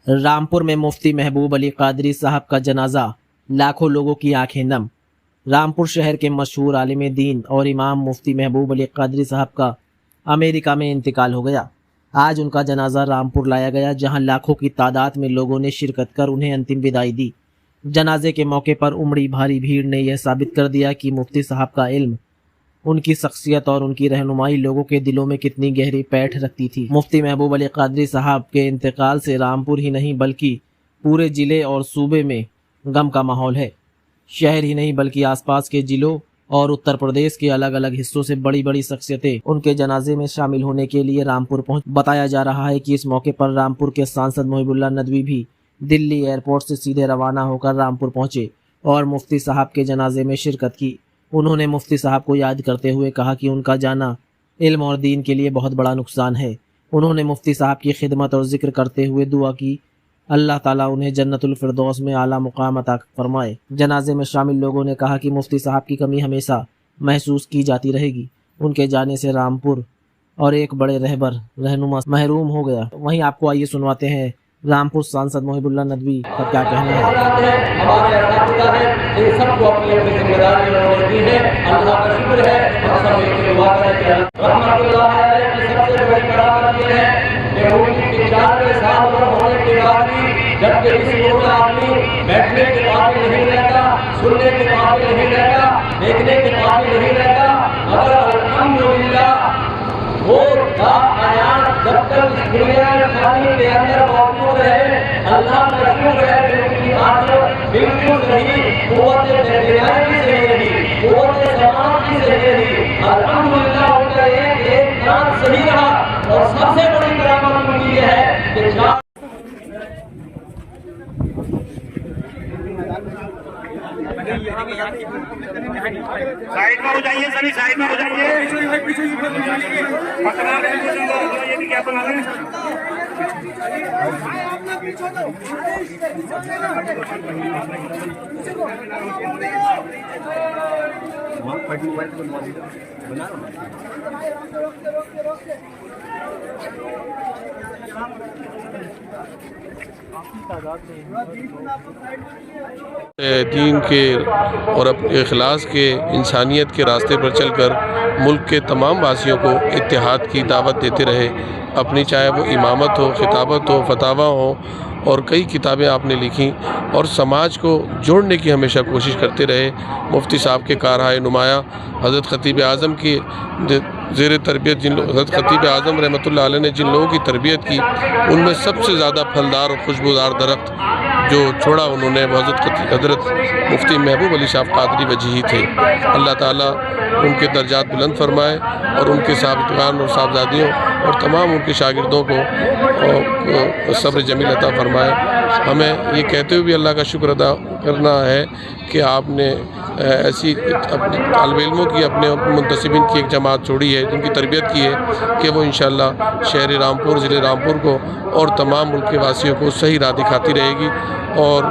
رامپور میں مفتی محبوب علی قادری صاحب کا جنازہ، لاکھوں لوگوں کی آنکھیں نم۔ رامپور شہر کے مشہور عالم دین اور امام مفتی محبوب علی قادری صاحب کا امریکہ میں انتقال ہو گیا۔ آج ان کا جنازہ رامپور لایا گیا، جہاں لاکھوں کی تعداد میں لوگوں نے شرکت کر انہیں انتم وداعی دی۔ جنازے کے موقع پر امڑی بھاری بھیڑ نے یہ ثابت کر دیا کہ مفتی صاحب کا علم، ان کی شخصیت اور ان کی رہنمائی لوگوں کے دلوں میں کتنی گہری پیٹھ رکھتی تھی۔ مفتی محبوب علی قادری صاحب کے انتقال سے رامپور ہی نہیں بلکہ پورے ضلع اور صوبے میں غم کا ماحول ہے۔ شہر ہی نہیں بلکہ آس پاس کے ضلعوں اور اتر پردیش کے الگ الگ حصوں سے بڑی بڑی شخصیتیں ان کے جنازے میں شامل ہونے کے لیے رامپور پہنچ۔ بتایا جا رہا ہے کہ اس موقع پر رامپور کے سانسد محب اللہ ندوی بھی دلی ایئرپورٹ سے سیدھے روانہ ہو کر رامپور پہنچے اور مفتی صاحب کے جنازے میں شرکت کی۔ انہوں نے مفتی صاحب کو یاد کرتے ہوئے کہا کہ ان کا جانا علم اور دین کے لیے بہت بڑا نقصان ہے۔ انہوں نے مفتی صاحب کی خدمت اور ذکر کرتے ہوئے دعا کی، اللہ تعالیٰ انہیں جنت الفردوس میں اعلیٰ مقام عطا فرمائے۔ جنازے میں شامل لوگوں نے کہا کہ مفتی صاحب کی کمی ہمیشہ محسوس کی جاتی رہے گی۔ ان کے جانے سے رامپور اور ایک بڑے رہنما محروم ہو گیا۔ وہیں آپ کو آئیے سنواتے ہیں رامپور سانسد محب اللہ ندوی کا کیا کہنا ہے۔ ہمارے اساتذہ ہیں، ان سب کو اپنی اپنی ذمہ داری انہوں نے دی ہے۔ اللہ کا شکر ہے، ہم سب ایک دعا کریں کہ رحمت اللہ علیہ کی سب سے بڑی کرامت یہ ہے کہ ان کی 95 سال عمر ہونے کے بعد بھی جب کہ کسی اور آدمی بیٹھنے کے قابل نہیں رہتا، سننے کے قابل نہیں رہتا، دیکھنے کے قابل نہیں رہتا، مگر الحمدللہ وہ کائنات جب تک اس دنیا فانی کے اندر موجود ہے، اللہ کا شکر ہے کہ ان کی عادت بالکل صحیح، قوت دریائی سے رہی، قوت سماعت کی سے رہی۔ الحمدللہ ان کا ایک کام صحیح رہا، اور سب سے بڑی کرامت ان کی یہ ہے کہ سائڈ میں ہو جائیے، سبھی سائڈ میں ہو جائیے۔ پکڑا لیں یہ بھی کیا بنا لیں۔ دین کے اور اپنے اخلاص کے، انسانیت کے راستے پر چل کر ملک کے تمام واسیوں کو اتحاد کی دعوت دیتے رہے۔ اپنی چاہے وہ امامت ہو، خطابت ہو، فتاویٰ ہو، اور کئی کتابیں آپ نے لکھیں اور سماج کو جوڑنے کی ہمیشہ کوشش کرتے رہے۔ مفتی صاحب کے کارہائے نمایاں حضرت خطیب اعظم کی زیر تربیت حضرت خطیب اعظم رحمۃ اللہ علیہ نے جن لوگوں کی تربیت کی، ان میں سب سے زیادہ پھلدار اور خوشبودار درخت جو چھوڑا انہوں نے وہ حضرت مفتی محبوب علی صاحب قادری وجیہی تھے۔ اللہ تعالیٰ ان کے درجات بلند فرمائے اور ان کے صاحبان اور صاحبزادیوں اور تمام ان کے شاگردوں کو صبر جمیل عطا فرمائے۔ ہمیں یہ کہتے ہوئے بھی اللہ کا شکر ادا کرنا ہے کہ آپ نے ایسی اپنے طالب علموں کی، اپنے منتسبین کی ایک جماعت چھوڑی ہے، جن کی تربیت کی ہے کہ وہ انشاءاللہ شہر رامپور، ضلع رامپور کو اور تمام ملک کے واسیوں کو صحیح راہ دکھاتی رہے گی۔ اور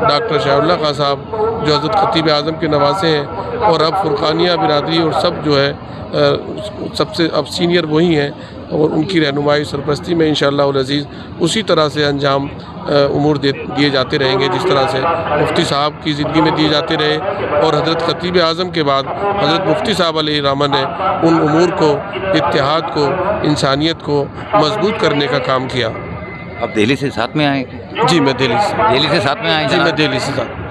ڈاکٹر شاہ اللہ خان صاحب جو حضرت خطیب اعظم کے نواسے ہیں اور اب فرقانیہ برادری اور سب جو ہے سب سے اب سینئر وہی ہیں، اور ان کی رہنمائی سرپرستی میں انشاءاللہ العزیز اسی طرح سے انجام امور دیے جاتے رہیں گے جس طرح سے مفتی صاحب کی زندگی میں دیے جاتے رہے۔ اور حضرت خطیب اعظم کے بعد حضرت مفتی صاحب علیہ الرحمہ نے ان امور کو، اتحاد کو، انسانیت کو مضبوط کرنے کا کام کیا۔ آپ دہلی سے ساتھ میں آئے؟ جی میں دہلی سے ساتھ میں آئے؟ جی میں دہلی سے ساتھ